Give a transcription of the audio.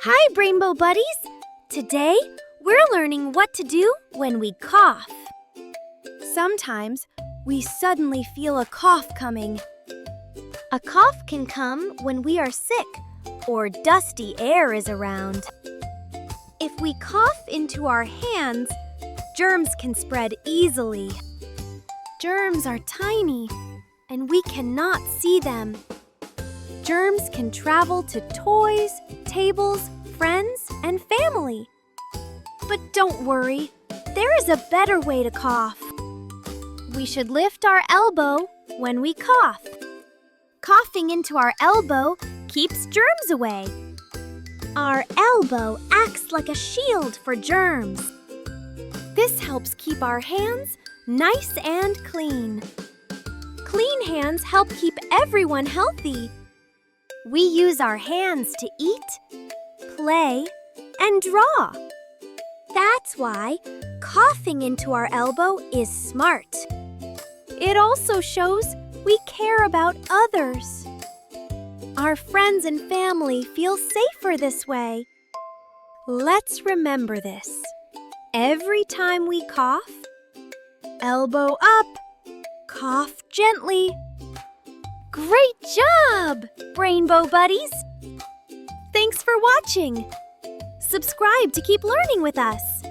Hi, Rainbow Buddies! Today, we're learning what to do when we cough. Sometimes, we suddenly feel a cough coming. A cough can come when we are sick or dusty air is around. If we cough into our hands, germs can spread easily. Germs are tiny, and we cannot see them. Germs can travel to toys, tables, friends, and family. But don't worry, there is a better way to cough. We should lift our elbow when we cough. Coughing into our elbow keeps germs away. Our elbow acts like a shield for germs. This helps keep our hands nice and clean. Clean hands help keep everyone healthy. We use our hands to eat, play, and draw. That's why coughing into our elbow is smart. It also shows we care about others. Our friends and family feel safer this way. Let's remember this. Every time we cough, elbow up, cough gently. Great job, Rainbow Buddies! Thanks for watching. Subscribe to keep learning with us.